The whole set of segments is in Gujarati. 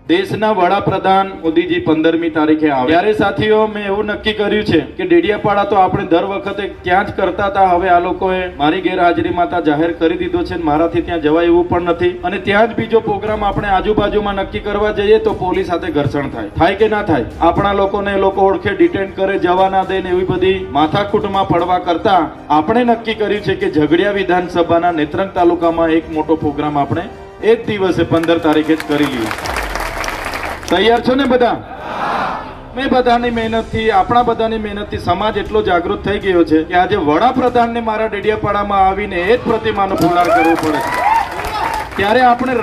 દેશના વડાપ્રધાન મોદીજી 15મી તારીખે આવે ત્યારે સાથીઓ મેં એવું નક્કી કર્યું છે કે ડેડિયાપાડા તો આપણે દર વખતે ત્યાં જ કરતા હતા. હવે આ લોકોએ મારી ગેરહાજરીમાં ત્યાં જાહેર કરી દીધો છે અને મારાથી ત્યાં જવાય એવું પણ નથી. અને ત્યાં જ બીજો પ્રોગ્રામ આપણે આજુબાજુમાં નક્કી કરવા જઈએ તો પોલીસ સાથે ઘર્ષણ થાય કે ના થાય. આપણા લોકોને એ લોકો ઓળખે, ડિટેન કરે, જવા ના દે ને એવી બધી માથાકૂટમાં પડવા કરતા આપણે નક્કી કર્યું છે કે ઝઘડિયા વિધાનસભાના નેત્રંગ તાલુકામાં એક મોટો પ્રોગ્રામ આપણે એ જ દિવસે 15 તારીખે જ કરી લઈએ. તૈયાર છો ને બધા? મેં બધાની મહેનતથી, આપણા બધાની મહેનતથી સમાજ એટલો જાગૃત થઈ ગયો છે કે આજે વડાપ્રધાનને મારા ડેડિયાપાડામાં આવીને એ જ પ્રતિમાનો ફુલાર કરવો પડે. ત્યારે આપણે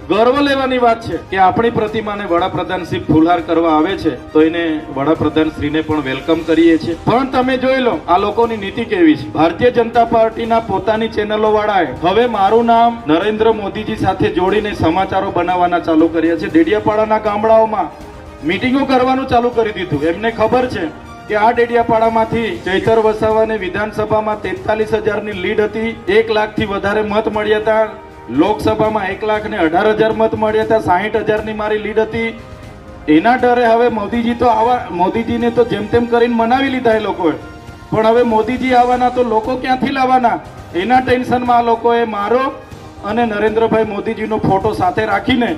ગર્વ લેવાની વાત છે કે આપણી પ્રતિમાને વડાપ્રધાન શ્રી ફુલાર કરવા આવે છે તો એને વડાપ્રધાન શ્રીને પણ વેલકમ કરીએ છીએ. પણ તમે જોઈ લો આ લોકોની નીતિ કેવી છે. ભારતીય જનતા પાર્ટીના પોતાની ચેનલો વાળાએ હવે મારું નામ નરેન્દ્ર મોદીજી સાથે જોડીને સમાચારો બનાવવાના ચાલુ કર્યા છે. ડેડિયાપાડાના ગામડાઓમાં મીટિંગો કરવાનું ચાલુ કરી દીધું. એમને ખબર છે કે આ ડેડિયાપાડામાંથી ચૈતર વસાવાને વિધાનસભામાં 43,000ની લીડ હતી. 1 લાખથી વધારે મત મળ્યા હતા. લોકસભામાં 1,18,000 મત મળ્યા હતા. 60,000ની મારી લીડ હતી. એના ડરે હવે મોદીજીને તો જેમ તેમ કરીને મનાવી લીધા એ લોકોએ. પણ હવે મોદીજી આવવાના તો લોકો ક્યાંથી લાવવાના એના ટેન્શનમાં આ લોકોએ મારો અને નરેન્દ્રભાઈ મોદીજીનો ફોટો સાથે રાખીને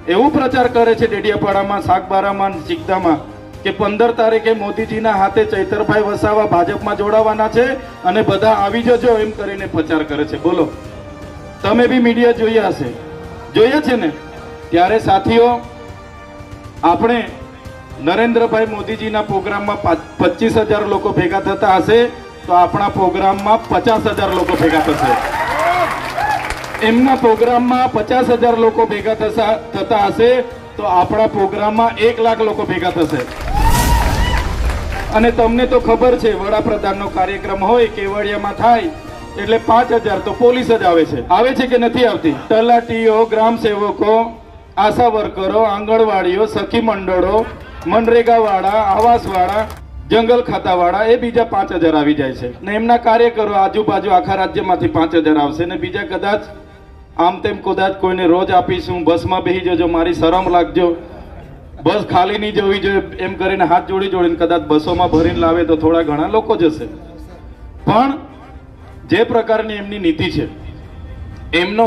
એવું પ્રચાર કરે છે ડેડિયાપાડામાં, સાગબારામાં, ચિકદામાં કે 15 તારીખે મોદીજીના હાથે ચૈતરભાઈ વસાવા ભાજપમાં જોડાવાના છે અને બધા આવી જજો એમ કરીને પ્રચાર કરે છે. બોલો, તમે બી મીડિયા જોયા હશે, જોયા છે ને? ત્યારે સાથીઓ આપણે નરેન્દ્રભાઈ મોદીજીના પ્રોગ્રામમાં 25,000 લોકો ભેગા થતા હશે તો આપણા પ્રોગ્રામમાં 50,000 લોકો ભેગા થશે. એમના પ્રોગ્રામમાં 50,000 લોકો ભેગા થતા હશે તો આપણા પ્રોગ્રામમાં 1 લાખ લોકો ભેગા થશે. અને તમને તો ખબર છે વડાપ્રધાનનો કાર્યક્રમ હોય કેવડિયામાં થાય એટલે 5,000 તો પોલીસ જ આવે છે કે નથી આવતી? તલાટીઓ, ગ્રામ સેવકો, આશા વર્કરો, આંગણવાડીઓ, સખી મંડળો, મનરેગા વાળા, આવાસ વાળા, જંગલ ખાતા વાળા એ બીજા 5,000 આવી જાય છે. ને એમના કાર્યકરો આજુબાજુ આખા રાજ્યમાંથી 5,000 આવશે ને બીજા કદાચ આમ તેમ કદાચ કોઈને રોજ આપીશું, બસમાં બેસી જજો, મારી શરમ લાગજો, બસ ખાલી નહીં જવી જોઈએ એમ કરીને હાથ જોડીને કદાચ બસોમાં ભરીને લાવે તો થોડા ઘણા લોકો જશે. પણ જે પ્રકારની એમની નીતિ છે એમનો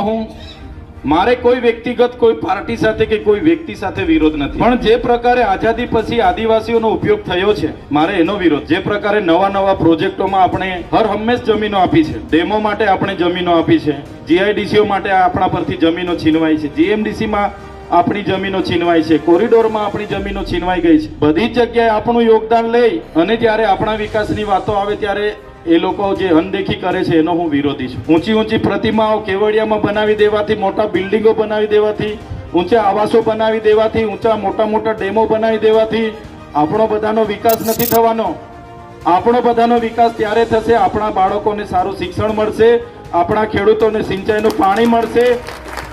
મારે કોઈ વ્યક્તિગત કોઈ પાર્ટી સાથે કે કોઈ વ્યક્તિ સાથે વિરોધ નથી. પણ જે પ્રકારે આઝાદી પછી આદિવાસીઓનો ઉપયોગ થયો છે મારે એનો વિરોધ. જે પ્રકારે નવા પ્રોજેક્ટોમાં આપણે હર હંમેશ જમીનો આપી છે, ડેમો માટે આપણે જમીનો આપી છે, જીઆઈડીસીઓ માટે આપણા પરથી જમીનો છીનવાઈ છે, જીએમડીસીમાં આપણી જમીનો છીનવાઈ છે, કોરિડોરમાં આપણી જમીનો છીનવાઈ ગઈ છે. બધી જ જગ્યાએ આપણું યોગદાન લઈ અને જ્યારે આપણા વિકાસની વાતો આવે ત્યારે એ લોકો જે અનદેખી કરે છે એનો હું વિરોધી છું. ઊંચી પ્રતિમાઓ કેવડિયામાં બનાવી દેવાથી, મોટા બિલ્ડિંગો બનાવી દેવાથી, ઊંચા આવાસો બનાવી દેવાથી, મોટા ડેમો બનાવી દેવાથી આપણો બધાનો વિકાસ નથી થવાનો. આપણો બધાનો વિકાસ ત્યારે થશે આપણા બાળકોને સારું શિક્ષણ મળશે, આપણા ખેડૂતોને સિંચાઈનું પાણી મળશે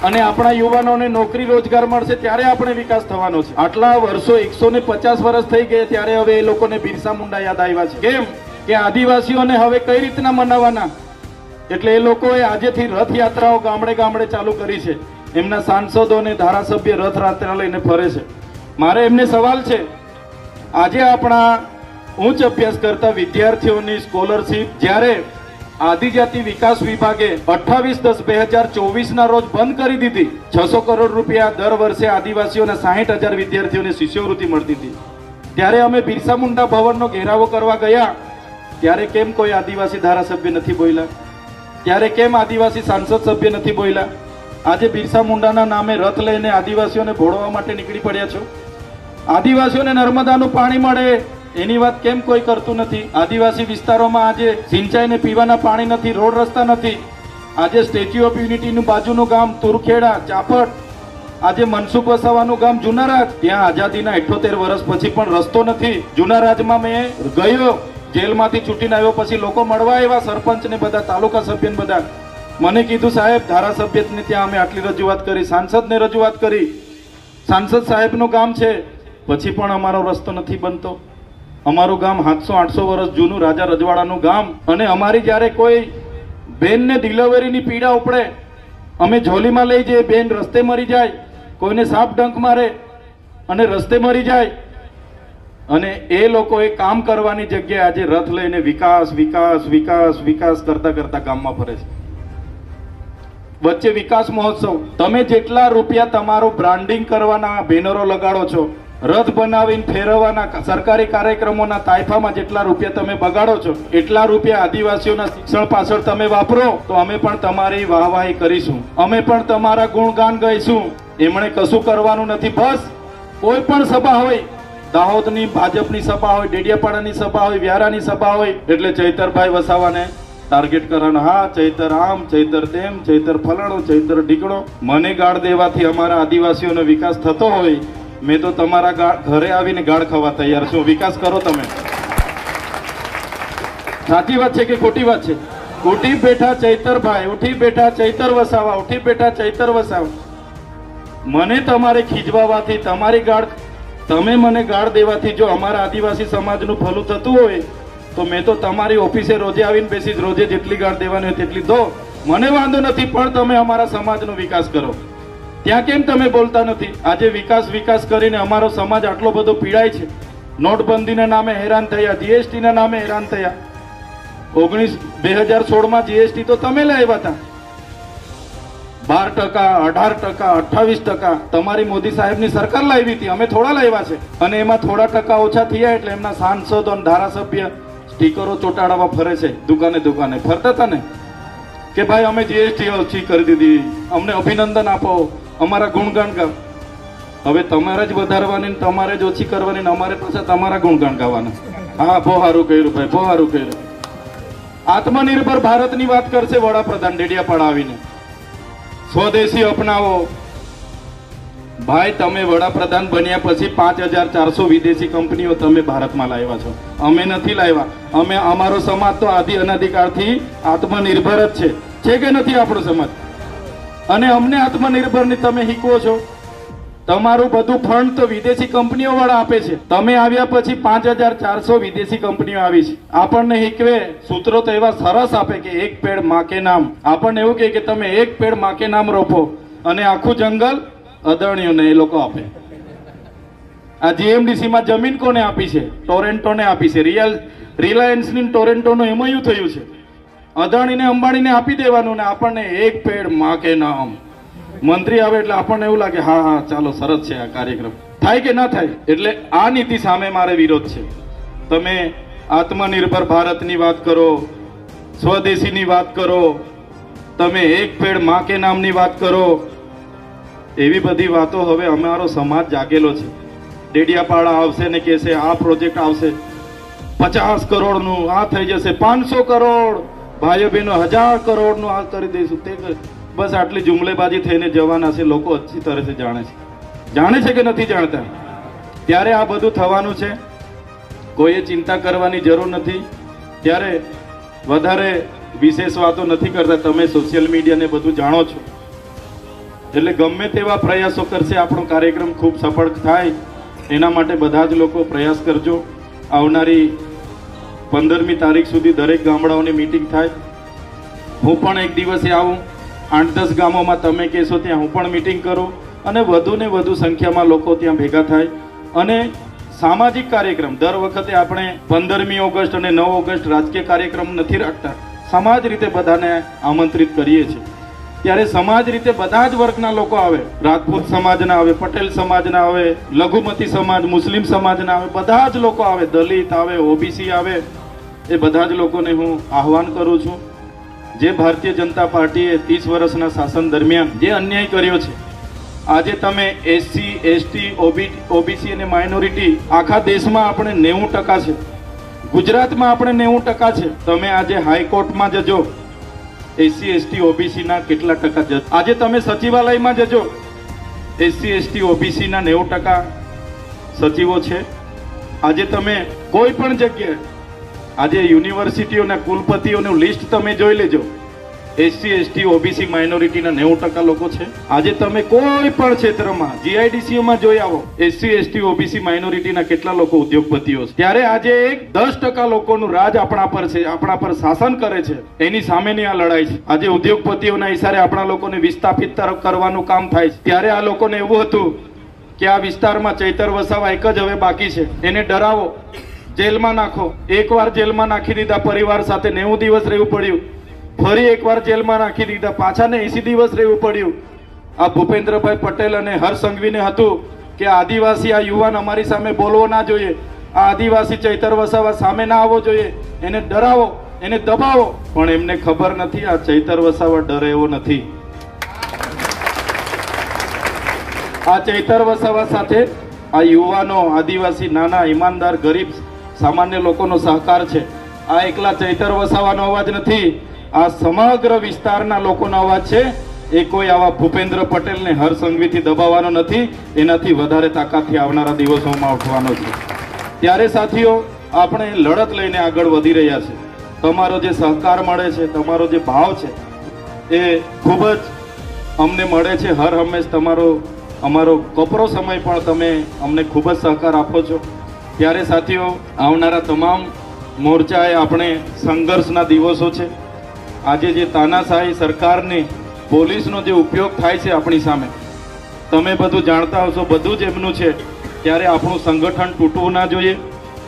અને આપણા યુવાનોને નોકરી રોજગાર મળશે, ત્યારે આપણે વિકાસ થવાનો છે. આટલા વર્ષો 150 વર્ષ થઈ ગયા ત્યારે હવે એ લોકોને બિરસા મુંડા યાદ આવ્યા છે. કેમ કે આદિવાસીઓને હવે કઈ રીતના મનાવવાના? એટલે એ લોકોએ આજેથી રથયાત્રાઓ ગામડે ચાલુ કરી છે. એમના સાંસદો અને ધારાસભ્ય રથયાત્રા લઈને ફરે છે. મારે એમને સવાલ છે, આજે આપણા ઉચ્ચ અભ્યાસ કરતા વિદ્યાર્થીઓની સ્કોલરશીપ જ્યારે આદિજાતિ વિકાસ વિભાગે 28/10/2024 રોજ બંધ કરી દીધી, 600 કરોડ રૂપિયા દર વર્ષે આદિવાસીઓના 60,000 વિદ્યાર્થીઓને શિષ્યવૃત્તિ મળતી હતી, ત્યારે અમે બિરસા મુંડા ભવનનો ઘેરાવો કરવા ગયા ત્યારે કેમ કોઈ આદિવાસી ધારાસભ્ય નથી બોલ્યા? ત્યારે કેમ આદિવાસી સાંસદ સભ્ય નથી બોલ્યા? આજે બિરસા મુંડાના નામે રથ લઈને આદિવાસીઓને ભોળવા માટે નીકળી પડ્યા છો. આદિવાસીઓને નર્મદાનું પાણી મળે એની વાત કેમ કોઈ કરતું નથી? આદિવાસી વિસ્તારોમાં આજે સિંચાઈ ને પીવાના પાણી નથી, રોડ રસ્તા નથી. આજે સ્ટેચ્યુ ઓફ યુનિટીનું બાજુનું ગામ તુરખેડા, ચાપટ, આજે મનસુખ વસાવાનું ગામ જુનારાજ, ત્યાં આઝાદીના 78 વર્ષ પછી પણ રસ્તો નથી. જુનારાજમાં મેં ગયો, જેલમાંથી છૂટીને આવ્યો પછી લોકો મળવા આવ્યા, સરપંચ ને બધા, તાલુકા સભ્ય ને બધા. મને કીધું સાહેબ ધારાસભ્યને ત્યાં અમે આટલી રજૂઆત કરી, સાંસદને રજૂઆત કરી, સાંસદ સાહેબનું ગામ છે પછી પણ અમારો રસ્તો નથી બનતો. અમારું ગામ 700-800 વર્ષ જૂનું રાજા રજવાડાનું ગામ, અને અમારી જ્યારે કોઈ બેનને ડિલિવરીની પીડા ઉપડે, અમે ઝોલીમાં લઈ જઈએ, બેન રસ્તે મરી જાય, કોઈને સાપ ડંખ મારે અને રસ્તે મરી જાય, અને એ લોકો એ કામ કરવાની જગ્યાએ આજે રથ લઈને વિકાસ વિકાસ વિકાસ વિકાસ કરતા કરતા ગામમાં ફરે છે. વચ્ચે વિકાસ મહોત્સવ, તમે જેટલા રૂપિયા તમારું બ્રાન્ડિંગ કરવાના બેનરો લગાડો છો, રથ બનાવીને ફેરવવાના સરકારી કાર્યક્રમોના તાઇફામાં જેટલા રૂપિયા તમે બગાડો છો, એટલા રૂપિયા આદિવાસીઓના શિક્ષણ પાછળ તમે વાપરો તો અમે પણ તમારી વાહવાહી કરીશું, અમે પણ તમારા ગુણગાન ગાઈશું. એમણે કશું કરવાનું નથી. બસ કોઈ પણ સભા હોય, દાહોદની ભાજપની સભા હોય, ડેડિયાપાડાની સભા હોય, વ્યારાની સભા હોય, એટલે ચૈતરભાઈ વસાવાને ટાર્ગેટ કરવાનો. હા, ચૈતર આમ, ચૈતર તેમ, ચૈતર ફલાણો, ચૈતર ઢીકણો. મને ગાળ દેવાથી અમારા આદિવાસીઓનો વિકાસ થતો હોય, મેં તો તમારા ઘરે આવીને ગાળ ખાવા તૈયાર છું. વિકાસ કરો તમે. સાચી વાત છે કે ખોટી વાત છે? ઉઠી બેઠા ચૈતરભાઈ, ઉઠી બેઠા ચૈતર વસાવા, ઉઠી બેઠા ચૈતર વસાવા. મને તમારે ખીજવાવાથી, તમારી ગાળ, તમે મને ગાળ દેવાથી જો અમારા આદિવાસી સમાજનું ભલું થતું હોય તો મેં તો તમારી ઓફિસે રોજે આવીને બેસીશ. રોજે જેટલી ગાળ દેવાની હોય તેટલી દો, મને વાંધો નથી, પણ તમે અમારા સમાજનો વિકાસ કરો. ત્યાં કેમ તમે બોલતા નથી? આજે વિકાસ વિકાસ કરીને અમારો સમાજ આટલો બધો પીડાય છે. નોટબંધીના નામે હેરાન થયા, જીએસટીના નામે હેરાન થયા. 2016માં જીએસટી તો તમે લાવ્યા હતા. 12%, 18%, 28% તમારી મોદી સાહેબની સરકાર લાવી હતી, અમે થોડા લાવ્યા છે. અને એમાં થોડા ટકા ઓછા થયા એટલે એમના સાંસદો અને ધારાસભ્ય સ્ટીકરો ચોંટાડવા ફરે છે. દુકાને દુકાને ફરતા હતા ને કે ભાઈ અમે જીએસટી ઓછી કરી દીધી, અમને અભિનંદન આપો, અમારા ગુણગાન ગાવ. હવે તમારે જ વધારવાની, તમારે જ ઓછી કરવાની, અમારે પાછા તમારા ગુણગાન ગાવાના. હા, બહુ સારું કર્યું ભાઈ, બહુ સારું કર્યું. આત્મનિર્ભર ભારતની વાત કરશે વડાપ્રધાન ડેડિયાપાડા આવીને. સ્વદેશી અપનાવો. ભાઈ, તમે વડાપ્રધાન બન્યા પછી 5400 વિદેશી કંપનીઓ તમે ભારતમાં લાવ્યા છો. અમે નથી લાવ્યા. અમે, અમારો સમાજ તો આદિ અનાદિકાળથી આત્મનિર્ભર જ છે કે નથી આપણો સમાજ? અને અમને આત્મનિર્ભરની તમે શીખવો છો. તમારું બધું ફંડ તો વિદેશી કંપનીઓ વાળા આપે છે. તમે આવ્યા પછી 5400 વિદેશી કંપનીઓ આવી છે. આપણને શીખવે સૂત્રો તો એવા સરસ આપે કે એક પેડ માં કે નામ. આપણને એવું કહે કે તમે એક પેડ માં કે નામ રોપો, અને આખું જંગલ અદાણીઓને એ લોકો આપે. આ જીએમડીસી માં જમીન કોને આપી છે? ટોરેન્ટોને આપી છે. રિલાયન્સની ટોરેન્ટોનું એમઓયુ થયું છે. અદાણીને અંબાણીને આપી દેવાનું, ને આપણને એક પેડ માં કે નામ. મંત્રી આવે એટલે આપણને એવું લાગે હા હા ચાલો સરસ છે આ કાર્યક્રમ. થાય કે ના થાય? એટલે આ નીતિ સામે મારે વિરોધ છે. તમે આત્મનિર્ભર ભારતની વાત કરો, સ્વદેશીની વાત કરો, તમે એક પેડ માં કે નામની વાત કરો. એવી બધી વાતો હવે અમારો સમાજ જાગેલો છે. ડેડિયાપાડા આવશે ને કહેશે આ પ્રોજેક્ટ આવશે, 50 કરોડનું આ થઈ જશે, 500 કરોડ, ભાઈઓ બહેનો 1000 કરોડનું આ કરી દઈશું, તે બસ આટલી જુમલેબાજી થઈને જવાના છે. લોકો અચ્છી તરહથી જાણે છે કે નથી જાણતા? ત્યારે આ બધું થવાનું છે. કોઈએ ચિંતા કરવાની જરૂર નથી. ત્યારે વધારે વિશેષ વાતો નથી કરતા. તમે સોશિયલ મીડિયાને બધું જાણો છો, એટલે ગમે તેવા પ્રયાસો કરશે આપણો કાર્યક્રમ ખૂબ સફળ થાય. એના માટે બધા જ લોકો પ્રયાસ કરજો. આવનારી 15મી તારીખ સુધી દરેક ગામડાઓની મીટિંગ થાય. હું પણ એક દિવસે આવું, 8-10 ગામોમાં તમે કહેશો ત્યાં હું પણ મીટિંગ કરું, અને વધુ ને વધુ સંખ્યામાં લોકો ત્યાં ભેગા થાય. અને સામાજિક કાર્યક્રમ દર વખતે આપણે 15મી ઓગસ્ટ અને 9 ઓગસ્ટ રાજકીય કાર્યક્રમ નથી રાખતા. સમાજ રીતે બધાને આમંત્રિત કરીએ છીએ. ત્યારે સમાજ રીતે બધા જ વર્ગના લોકો આવે. રાજપૂત સમાજના આવે, પટેલ સમાજના આવે, લઘુમતી સમાજ, મુસ્લિમ સમાજના આવે, બધા જ લોકો આવે. દલિત આવે, ઓબીસી આવે. એ બધા જ લોકોને હું આહવાન કરું છું. જે ભારતીય જનતા પાર્ટીએ 30 વર્ષના શાસન દરમિયાન જે અન્યાય કર્યો છે, આજે તમે એસસી, એસટી, ઓબીસી અને માઇનોરિટી આખા દેશમાં આપણે 90% છે. ગુજરાતમાં આપણે 90% છે. તમે આજે હાઈકોર્ટમાં જજો, એસસી, એસટી, ઓબીસી ના કેટલા ટકા જજ. આજે તમે સચિવાલયમાં જજો, એસસી, એસટી, ઓબીસી ના 90% સચિવો છે. આજે તમે કોઈ પણ જગ્યાએ, આજે યુનિવર્સિટીઓના કુલપતિઓનું લિસ્ટ તમે જોઈ લેજો, એસસી, એસટી, ઓબીસી, માઇનોરિટીના 90% લોકો છે. આજે તમે કોઈ પણ ક્ષેત્રમાં જીઆઈડીસીઓમાં જોઈ આવો, એસસી, એસટી, ઓબીસી, માઇનોરિટીના કેટલા લોકો ઉદ્યોગપતિઓ છે. ત્યારે આજે એક 10% લોકોનું રાજ આપણા પર છે, આપણા પર શાસન કરે છે. એની સામેની આ લડાઈ છે. આજે ઉદ્યોગપતિઓના ઇશારે આપણા લોકોને વિસ્થાપિત કરવાનું કામ થાય છે. ત્યારે આ લોકોને એવું હતું કે આ વિસ્તારમાં ચૈતર વસાવા એક જ હવે બાકી છે, એને ડરાવો, જેલમાં નાખો. એકવાર જેલમાં નાખી દીધા, પરિવાર સાથે 90 દિવસ રહેવું પડ્યું. ફરી એકવાર જેલમાં નાખી દીધા, પાછા 80 દિવસ રહેવું પડ્યું. આ ભૂપેન્દ્રભાઈ પટેલ અને હર્ષ સંઘવીને હતું કે આદિવાસી આ યુવાન અમારી સામે બોલવો ના જોઈએ, આ આદિવાસી ચૈતર વસાવા સામે ના આવવો જોઈએ, એને ડરાવો, એને દબાવો. પણ એમને ખબર નથી આ ચૈતર વસાવા ડરે એવો નથી. આ ચૈતર વસાવા સાથે આ યુવાનો, આદિવાસી, નાના, ઈમાનદાર, ગરીબ, સામાન્ય લોકોનો સહકાર છે. આ એકલા ચૈતર વસાવાનો અવાજ નથી, આ સમગ્ર વિસ્તારના લોકોનો અવાજ છે. એ કોઈ આવા ભૂપેન્દ્ર પટેલને હર્ષ સંઘવીથી દબાવવાનો નથી, એનાથી વધારે તાકાતથી આવનારા દિવસોમાં ઉઠવાનો છે. ત્યારે સાથીઓ, આપણે લડત લઈને આગળ વધી રહ્યા છે. તમારો જે સહકાર મળે છે, તમારો જે ભાવ છે, એ ખૂબ જ અમને મળે છે. હર હંમેશ અમારો કપરો સમય પણ તમે અમને ખૂબ જ સહકાર આપો છો. ત્યારે સાથીઓ, આવનારા તમામ મોરચાએ આપણે સંઘર્ષના દિવસો છે. આજે જે તાનાશાહી સરકારની પોલીસનો જે ઉપયોગ થાય છે આપણી સામે, તમે બધું જાણતા હશો, બધું જ એમનું છે. ત્યારે આપણું સંગઠન તૂટવું ના જોઈએ.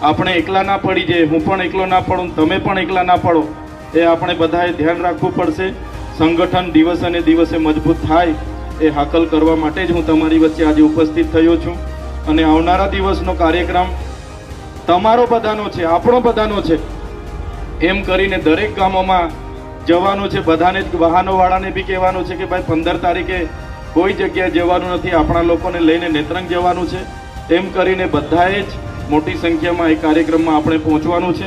આપણે એકલા ના પડી જઈએ, હું પણ એકલો ના પડું, તમે પણ એકલા ના પડો, એ આપણે બધાએ ધ્યાન રાખવું પડશે. સંગઠન દિવસે ને દિવસે મજબૂત થાય એ હાકલ કરવા માટે જ હું તમારી વચ્ચે આજે ઉપસ્થિત થયો છું. અને આવનારા દિવસનો કાર્યક્રમ તમારો બધાનો છે, આપણો બધાનો છે. એમ કરીને દરેક ગામોમાં જવાનું છે. બધાને જ, વાહનોવાળાને બી કહેવાનું છે કે ભાઈ 15 તારીખે કોઈ જગ્યાએ જવાનું નથી, આપણા લોકોને લઈને નેત્રંગ જવાનું છે. એમ કરીને બધાએ જ મોટી સંખ્યામાં એ કાર્યક્રમમાં આપણે પહોંચવાનું છે.